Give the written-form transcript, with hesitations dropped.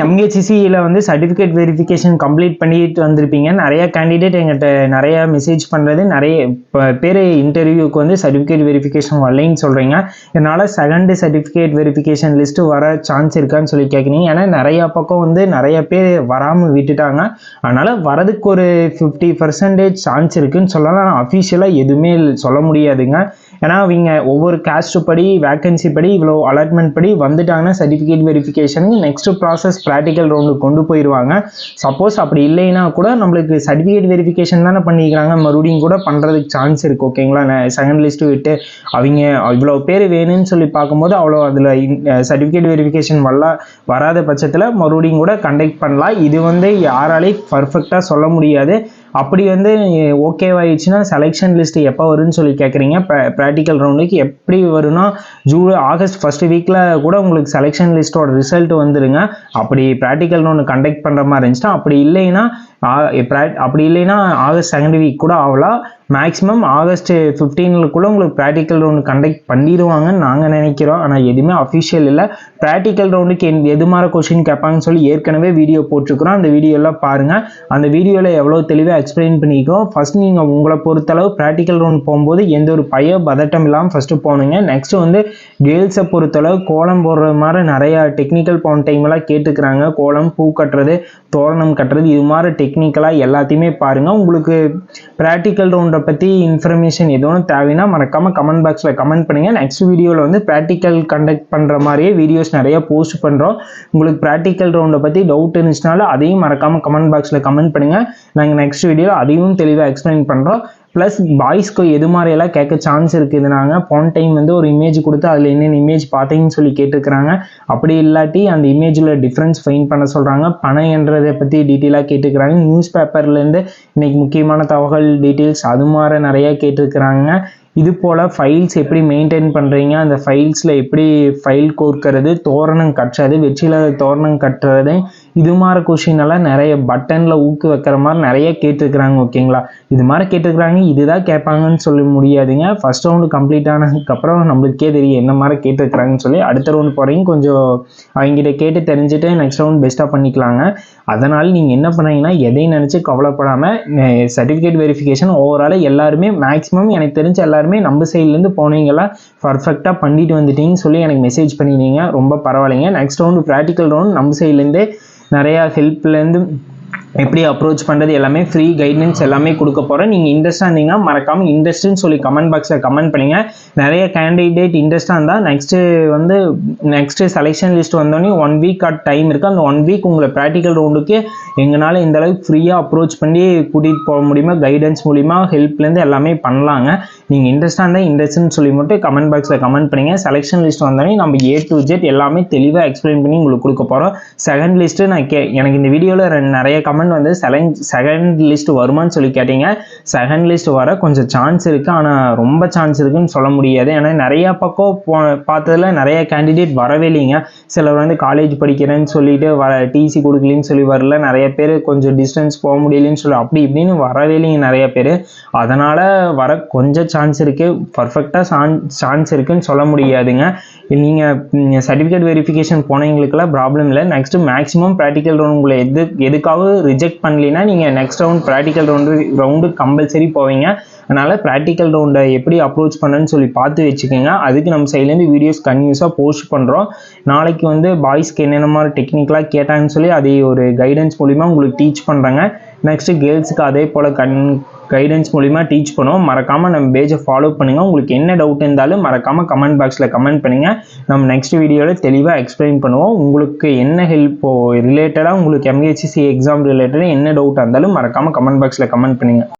எம்ஹெச்சிசியில் வந்து certificate verification complete பண்ணிட்டு வந்திருப்பீங்க. நிறைய கேண்டிடேட் எங்கிட்ட நிறைய மெசேஜ் பண்ணுறது, நிறைய பேர் இன்டர்வியூக்கு வந்து சர்டிஃபிகேட் வெரிஃபிகேஷன் வரலைன்னு சொல்கிறீங்க. இதனால் செகண்ட் சர்டிஃபிகேட் வெரிஃபிகேஷன் லிஸ்ட்டு வர சான்ஸ் இருக்கான்னு சொல்லி கேட்குறீங்க. ஏன்னா நிறையா பக்கம் வந்து நிறைய பேர் வராமல் விட்டுட்டாங்க. அதனால் வரதுக்கு ஒரு 50% சான்ஸ் இருக்குன்னு சொல்லலாம். ஆனால் அஃபிஷியலாக எதுவுமே சொல்ல முடியாதுங்க. ஏன்னா அவங்க ஒவ்வொரு காஸ்ட் படி வேக்கன்சி படி இவ்வளோ அலாட்மெண்ட் படி வந்துட்டாங்கன்னா சர்டிஃபிகேட் வெரிஃபிகேஷனுக்கு நெக்ஸ்ட் ப்ராசஸ் ப்ராக்டிக்கல் ரவுண்டுக்கு கொண்டு போயிடுவாங்க. சப்போஸ் அப்படி இல்லைன்னா கூட நம்மளுக்கு சர்டிஃபிகேட் வெரிஃபிகேஷன் தானே பண்ணிக்கிறாங்க, மறுபடியும் கூட பண்ணுறதுக்கு சான்ஸ் இருக்குது. ஓகேங்களா, செகண்ட் லிஸ்ட்டு விட்டு அவங்க இவ்வளோ பேர் வேணும்னு சொல்லி பார்க்கும்போது அவ்வளோ அதில் சர்டிஃபிகேட் வெரிஃபிகேஷன் வராத பட்சத்தில் மறுபடியும் கூட கண்டக்ட் பண்ணலாம். இது வந்து யாராலையும் பர்ஃபெக்டாக சொல்ல முடியாது. அப்படி வந்து ஓகேவாயிடுச்சுன்னா செலெக்ஷன் லிஸ்ட்டு எப்போ வரும்னு சொல்லி கேட்குறீங்க. ப்ராக்டிக்கல் ரவுண்டுக்கு எப்படி வரும்னா ஆகஸ்ட் ஃபர்ஸ்ட் வீக்கில் கூட உங்களுக்கு செலெக்ஷன் லிஸ்ட்டோட ரிசல்ட் வந்துடுங்க. அப்படி ப்ராக்டிக்கல் ரவுண்டு கண்டக்ட் பண்ணுற மாதிரி இருந்துச்சுன்னா, அப்படி இல்லைன்னா ஆகஸ்ட் செகண்ட் வீக் கூட ஆகலாம். மேக்ஸிமம் ஆகஸ்ட் 15 உங்களுக்கு ப்ராக்டிக்கல் ரவுண்டு கண்டக்ட் பண்ணிடுவாங்கன்னு நாங்கள் நினைக்கிறோம். ஆனால் எதுவுமே அஃபிஷியல் இல்லை. ப்ராக்டிக்கல் ரவுண்டுக்கு எது மாதிரி கொஸ்டின் கேட்பாங்கன்னு சொல்லி ஏற்கனவே வீடியோ போட்டிருக்கிறோம். அந்த வீடியோலாம் பாருங்கள். அந்த வீடியோவில் எவ்வளோ தெளிவாக எக்ஸ்பிளைன் பண்ணிக்கிறோம். ஃபஸ்ட் நீங்கள் உங்களை பொறுத்தளவு ப்ராக்டிக்கல் ரவுண்ட் போகும்போது எந்த ஒரு பதட்டம் இல்லாமல் ஃபஸ்ட்டு போகணுங்க. நெக்ஸ்ட்டு வந்து கேர்ள்ஸை பொறுத்தளவு கோலம் போடுற மாதிரி நிறையா டெக்னிக்கல் போன டைம்லாம் கேட்டுக்கிறாங்க. கோலம், பூ கட்டுறது, தோரணம் கட்டுறது, இது மாதிரி டெக்னிக்கலாக எல்லாத்தையுமே பாருங்கள். உங்களுக்கு ப்ராக்டிக்கல் ரவுண்டை பற்றி இன்ஃபர்மேஷன் எதுவும் தேவைன்னா மறக்காமல் கமெண்ட் பாக்ஸில் கமெண்ட் பண்ணுங்கள். நெக்ஸ்ட் வீடியோவில் வந்து ப்ராக்டிக்கல் கண்டக்ட் பண்ணுற மாதிரியே வீடியோஸ் நிறையா போஸ்ட் பண்ணுறோம். உங்களுக்கு ப்ராக்டிக்கல் ரவுண்டை பற்றி டவுட் இருந்துச்சுனாலும் அதையும் மறக்காமல் கமெண்ட் பாக்ஸில் கமெண்ட் பண்ணுங்கள். நாங்கள் நெக்ஸ்ட் வீடியோவில் அதையும் தெளிவாக எக்ஸ்பிளைன் பண்ணுறோம். ப்ளஸ் பாய்ஸ்க்கு எது மாதிரியெல்லாம் கேட்க சான்ஸ் இருக்குது. நாங்கள் போன டைம் வந்து ஒரு இமேஜ் கொடுத்து அதில் என்னென்ன இமேஜ் பார்த்தீங்கன்னு சொல்லி கேட்டுக்கிறாங்க. அப்படி இல்லாட்டி அந்த இமேஜில் டிஃப்ரென்ஸ் ஃபைண்ட் பண்ண சொல்கிறாங்க. பணம் என்றதை பற்றி டீட்டெயிலாக கேட்டுக்கிறாங்க. நியூஸ் பேப்பர்லேருந்து இன்றைக்கி முக்கியமான தகவல் டீட்டெயில்ஸ் அது மாதிரி நிறையா கேட்டுருக்குறாங்க. இது போல் ஃபைல்ஸ் எப்படி மெயின்டைன் பண்ணுறீங்க, அந்த ஃபைல்ஸில் எப்படி ஃபைல் கோர்க்கிறது, தோரணம் கட்டுறது, வெற்றில தோரணம் கட்டுறது, இது மாதிரி கொஷின் எல்லாம் நிறைய பட்டனில் ஊக்கு வைக்கிற மாதிரி நிறைய கேட்டுருக்குறாங்க. ஓகேங்களா, இது மாதிரி கேட்டுருக்குறாங்க. இதுதான் கேட்பாங்கன்னு சொல்ல முடியாதுங்க. ஃபர்ஸ்ட் ரவுண்டு கம்ப்ளீட் ஆனதுக்கப்புறம் நம்மளுக்கே தெரியும் என்ன மாதிரி கேட்டுருக்குறாங்கன்னு சொல்லி. அடுத்த ரவுண்டு போகிறீங்க கொஞ்சம் அவங்ககிட்ட கேட்டு தெரிஞ்சுட்டு நெக்ஸ்ட் ரவுண்ட் பெஸ்ட்டாக பண்ணிக்கலாங்க. அதனால் நீங்கள் என்ன பண்ணுறீங்கன்னா எதையும் நினச்சி கவலைப்படாமல் சர்டிஃபிகேட் வெரிஃபிகேஷன் ஓவரால் எல்லாருமே மேக்ஸிமம் எனக்கு தெரிஞ்ச எல்லாருமே நம்ம சைட்லேருந்து போனீங்களா பர்ஃபெக்டாக பண்ணிட்டு வந்துட்டீங்கன்னு சொல்லி எனக்கு மெசேஜ் பண்ணியிருந்தீங்க. ரொம்ப பரவாயில்லைங்க. நெக்ஸ்ட் ரவுண்டு ப்ராக்டிக்கல் ரவுண்ட் நம்ம சைட்லேருந்தே நிறையா ஹெல்ப்லேருந்து எப்படி அப்ரோச் பண்ணுறது எல்லாமே ஃப்ரீ கைடன்ஸ் எல்லாமே கொடுக்க போகிறேன். நீங்கள் இன்ட்ரெஸ்ட்டாக இருந்தீங்கன்னா மறக்காமல் இன்ட்ரெஸ்ட்டுன்னு சொல்லி கமெண்ட் பாக்ஸில் கமெண்ட் பண்ணுங்கள். நிறைய கேண்டிடேட் இன்ட்ரெஸ்ட்டாக இருந்தால் நெக்ஸ்ட்டு செலெக்ஷன் லிஸ்ட் வந்தோடனே 1 வீக் டைம் இருக்குது. அந்த 1 வீக் உங்களை ப்ராக்டிக்கல் ரவுண்டுக்கு எங்களால் இந்த அளவுக்கு ஃப்ரீயாக அப்ரோச் பண்ணி கூட்டிகிட்டு போக முடியுமா, கைடன்ஸ் மூலிமா ஹெல்ப்லேருந்து எல்லாமே பண்ணலாங்க. நீங்கள் இன்ட்ரெஸ்ட்டாக இருந்தால் இன்ட்ரெஸ்ட்னு சொல்லி மட்டும் கமெண்ட் பாக்ஸில் கமெண்ட் பண்ணுங்கள். செலெக்ஷன் லிஸ்ட் வந்தோடனே நம்ம A to Z எல்லாமே தெளிவாக எக்ஸ்பிளைன் பண்ணி உங்களுக்கு கொடுக்க போகிறோம். செகண்ட் லிஸ்ட்டு எனக்கு இந்த வீடியோவில் நிறைய கமெண்ட் வந்து செகண்ட் லிஸ்ட் வருமானு சொல்லி கேட்டீங்க. செகண்ட் லிஸ்ட் வர கொஞ்சம் சான்ஸ் இருக்குது. ஆனால் ரொம்ப சான்ஸ் இருக்குன்னு சொல்ல முடியாது. ஏன்னா நிறையா பக்கம் பார்த்ததுல நிறைய கேண்டிடேட் வரவே இல்லைங்க. சிலர் வந்து காலேஜ் படிக்கிறேன்னு சொல்லிட்டு டிசி கொடுக்கலன்னு சொல்லி வரல. நிறைய பேர் கொஞ்சம் டிஸ்டன்ஸ் போக முடியலன்னு சொல்லி அப்படி இப்படின்னு வரவே இல்லைங்க நிறைய பேர். அதனால் வர கொஞ்சம் சான்ஸ் இருக்குது. பர்ஃபெக்டாக சான்ஸ் இருக்குன்னு சொல்ல முடியாதுங்க. நீங்கள் சர்டிஃபிகேட் வெரிஃபிகேஷன் போனவங்களுக்குலாம் ப்ராப்ளம் இல்லை. நெக்ஸ்ட்டு மேக்ஸிமம் ப்ராக்டிக்கல் ரவுண்ட் உங்களை எதுக்காக ரிஜெக்ட் பண்ணலைன்னா நீங்கள் next round practical round compulsory போவீங்க. அதனால் ப்ராக்டிக்கல் ரவுண்டை எப்படி அப்ரோச் பண்ணுன்னு சொல்லி பார்த்து வச்சுக்கோங்க. அதுக்கு நம்ம சைட்லேருந்து வீடியோஸ் கன்டினியூஸாக போஸ்ட் பண்ணுறோம். நாளைக்கு வந்து பாய்ஸ்க்கு என்னென்ன மாதிரி டெக்னிக்கலாக கேட்டாங்கன்னு சொல்லி அதை ஒரு கைடன்ஸ் மூலிமா உங்களுக்கு டீச் பண்ணுறாங்க. நெக்ஸ்ட்டு கேர்ள்ஸுக்கு அதே போல் கைடன்ஸ் மூலிமா டீச் பண்ணுவோம். மறக்காமல் நம்ம பேஜை ஃபாலோ பண்ணுங்கள். உங்களுக்கு என்ன டவுட் இருந்தாலும் மறக்காமல் கமெண்ட் பாக்ஸில் கமெண்ட் பண்ணுங்கள். நம்ம நெக்ஸ்ட் வீடியோவில் தெளிவாக எக்ஸ்பிளைன் பண்ணுவோம். உங்களுக்கு என்ன ஹெல்ப்போ ரிலேட்டடாக உங்களுக்கு எம்ஹெச்சிசி எக்ஸாம் ரிலேட்டடாக என்ன டவுட்டாக இருந்தாலும் மறக்காமல் கமெண்ட் பாக்ஸில் கமெண்ட் பண்ணுங்கள்.